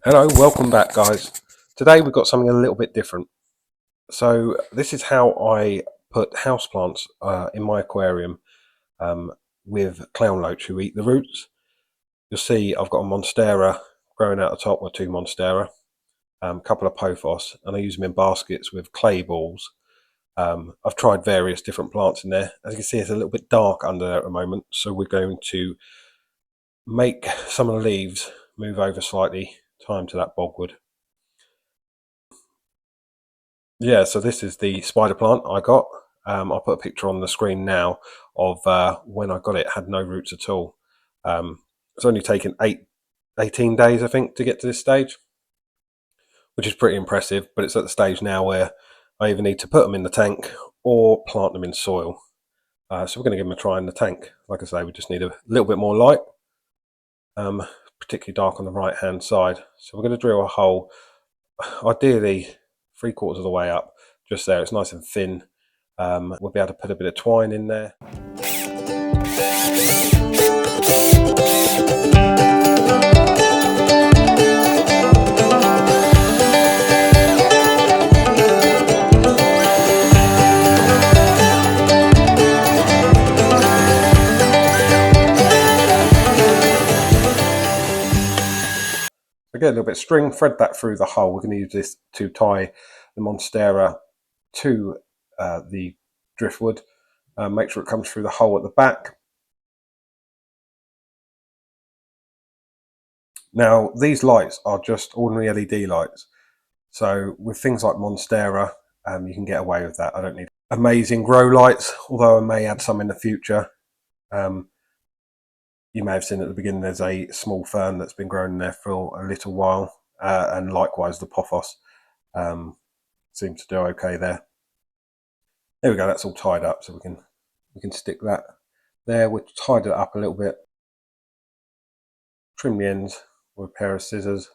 Hello, welcome back guys. Today we've got something a little bit different. So this is how I put houseplants in my aquarium with clown loach who eat the roots. You'll see I've got a monstera growing out the top with two monstera, a couple of pothos, and I use them in baskets with clay balls. I've tried various different plants in there. As you can see, it's a little bit dark under there at the moment, so we're going to make some of the leaves move over slightly, tie them to that bogwood. Yeah, so this is the spider plant I got. I'll put a picture on the screen now of when I got it. It had no roots at all. It's only taken 18 days, I think, to get to this stage, which is pretty impressive. But it's at the stage now where I either need to put them in the tank or plant them in soil. So we're going to give them a try in the tank. Like I say, we just need a little bit more light, particularly dark on the right-hand side. So we're going to drill a hole, ideally 3/4 of the way up, just there. It's nice and thin. We'll be able to put a bit of twine in there. Get a little bit of string, thread that through the hole. We're going to use this to tie the monstera to the driftwood. Make sure it comes through the hole at the back. Now these lights are just ordinary LED lights, so with things like monstera you can get away with that. I don't need amazing grow lights, although I may add some in the future. You may have seen at the beginning there's a small fern that's been growing there for a little while, and likewise the pothos seems to do okay there. There we go, that's all tied up, so we can stick that there. We've tied it up a little bit, trim the ends with a pair of scissors.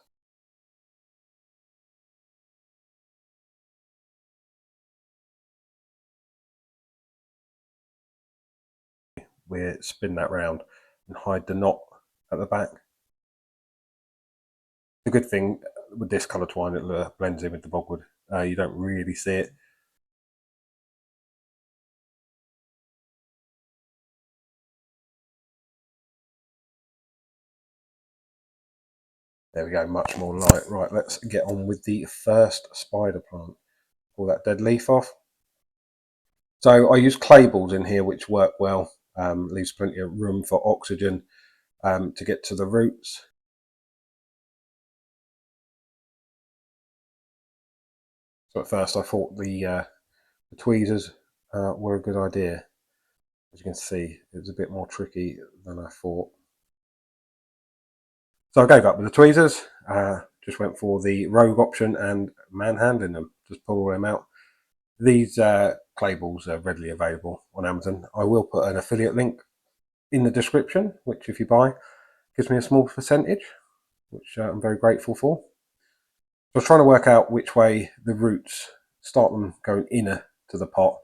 We spin that round and hide the knot at the back. The good thing with this colour twine, it blends in with the bogwood. You don't really see it. There we go, much more light. Right, let's get on with the first spider plant. Pull that dead leaf off. So I use clay balls in here, which work well. Leaves plenty of room for oxygen to get to the roots. So at first I thought the tweezers were a good idea. As you can see, it was a bit more tricky than I thought. So I gave up with the tweezers, just went for the rogue option and manhandling them, just pull all them out. These clay balls are readily available on Amazon. I will put an affiliate link in the description, which if you buy, gives me a small percentage, which I'm very grateful for. So I was trying to work out which way the roots, start them going inner to the pot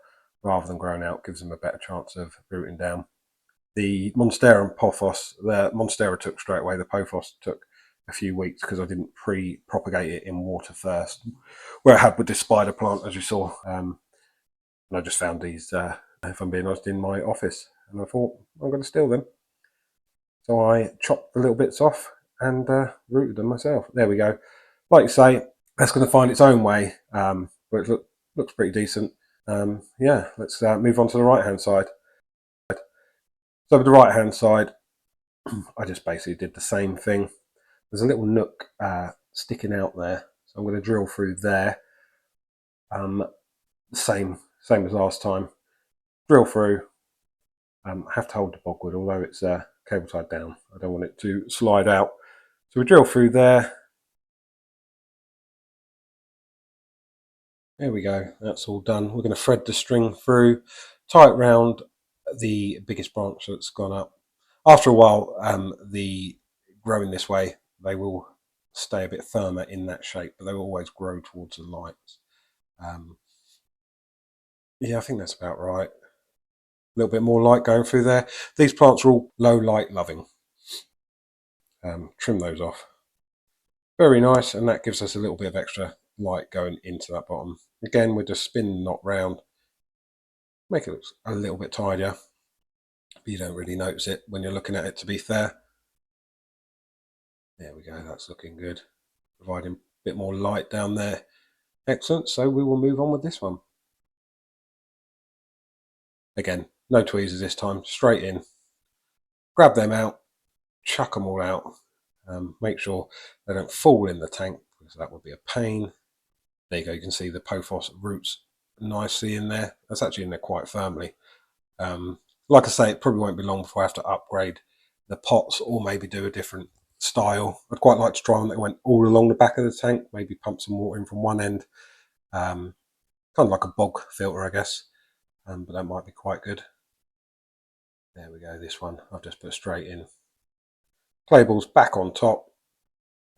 rather than growing out, gives them a better chance of rooting down. The monstera and pothos, the monstera took straight away, the pothos took a few weeks because I didn't pre-propagate it in water first, where I had with this spider plant, as you saw. And I just found these, if I'm being honest, in my office, and I thought I'm going to steal them. So I chopped the little bits off and rooted them myself. There we go. Like you say, that's going to find its own way, but it looks pretty decent. Yeah, let's move on to the right hand side. So with the right hand side, I just basically did the same thing. There's a little nook sticking out there, so I'm going to drill through there. Same as last time. Drill through. Have to hold the bogwood, although it's cable tied down. I don't want it to slide out. So we drill through there. There we go. That's all done. We're going to thread the string through, tie it round the biggest branch that's gone up. After a while, the growing this way, they will stay a bit firmer in that shape, but they will always grow towards the lights. Yeah, I think that's about right. A little bit more light going through there. These plants are all low light loving. Trim those off. Very nice, and that gives us a little bit of extra light going into that bottom. Again, we're just spinning the knot round, make it look a little bit tidier, but you don't really notice it when you're looking at it, to be fair. There we go, that's looking good. Providing a bit more light down there. Excellent, so we will move on with this one. Again, no tweezers this time, straight in. Grab them out, chuck them all out. Make sure they don't fall in the tank, because that would be a pain. There you go, you can see the pothos roots nicely in there. That's actually in there quite firmly. Like I say, it probably won't be long before I have to upgrade the pots, or maybe do a different style. I'd quite like to try one that went all along the back of the tank, maybe pump some water in from one end. Kind of like a bog filter, I guess, but that might be quite good. There we go, this one I've just put straight in. Clay balls back on top,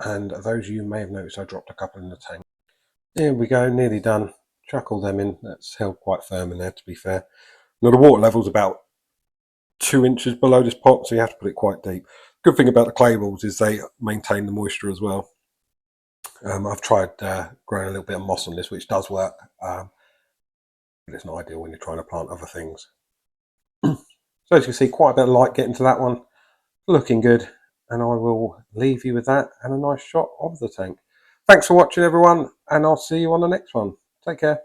and those you may have noticed I dropped a couple in the tank. There we go, nearly done. Chuck all them in. That's held quite firm in there, to be fair. Now the water level's about 2 inches below this pot, so you have to put it quite deep. Good thing about the clay balls is they maintain the moisture as well. I've tried growing a little bit of moss on this, which does work, but it's not ideal when you're trying to plant other things. So as you can see, quite a bit of light getting to that one. Looking good, and I will leave you with that and a nice shot of the tank. Thanks for watching, everyone, and I'll see you on the next one. Take care.